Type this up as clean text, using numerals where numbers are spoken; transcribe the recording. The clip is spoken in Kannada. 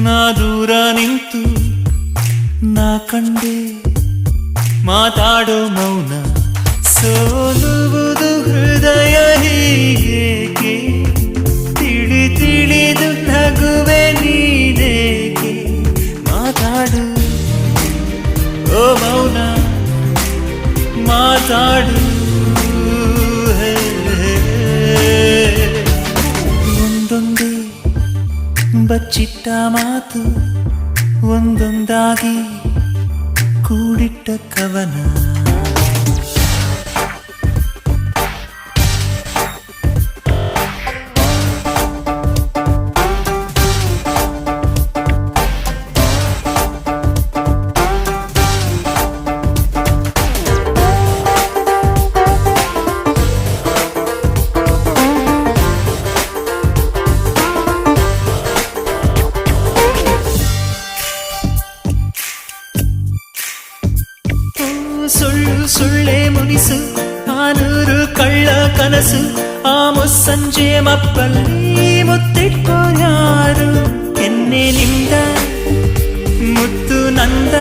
ನಾ ದೂರ ನಿಂತು ನಾ ಕಂಡೆ ಮಾತಾಡೋ ಮೌನ ಸೋಲುವುದು ಹೃದಯ ಹೀಗೇಕೆ ತಿಳಿ ತಿಳಿದು ನಗುವೆ ನೀನೇಕೆ ಮಾತಾಡು ಓ ಮೌನ ಮಾತಾಡು ಒಂದೊಂದೇ ಬಚ್ಚಿಟ್ಟ ಮಾತು ಒಂದೊಂದಾಗಿ ಕೂಡಿಟ್ಟ ಕವನ ಸುಳ್ಳು ಸುಳ್ಳೆ ಮುನಿಸು ಆನೂರು ಕಳ್ಳ ಕನಸು ಆ ಮುಸ್ಸಂಜೆ ಮಪ್ಪಲ್ಲಿ ಮುತ್ತಿಟ್ಕೋ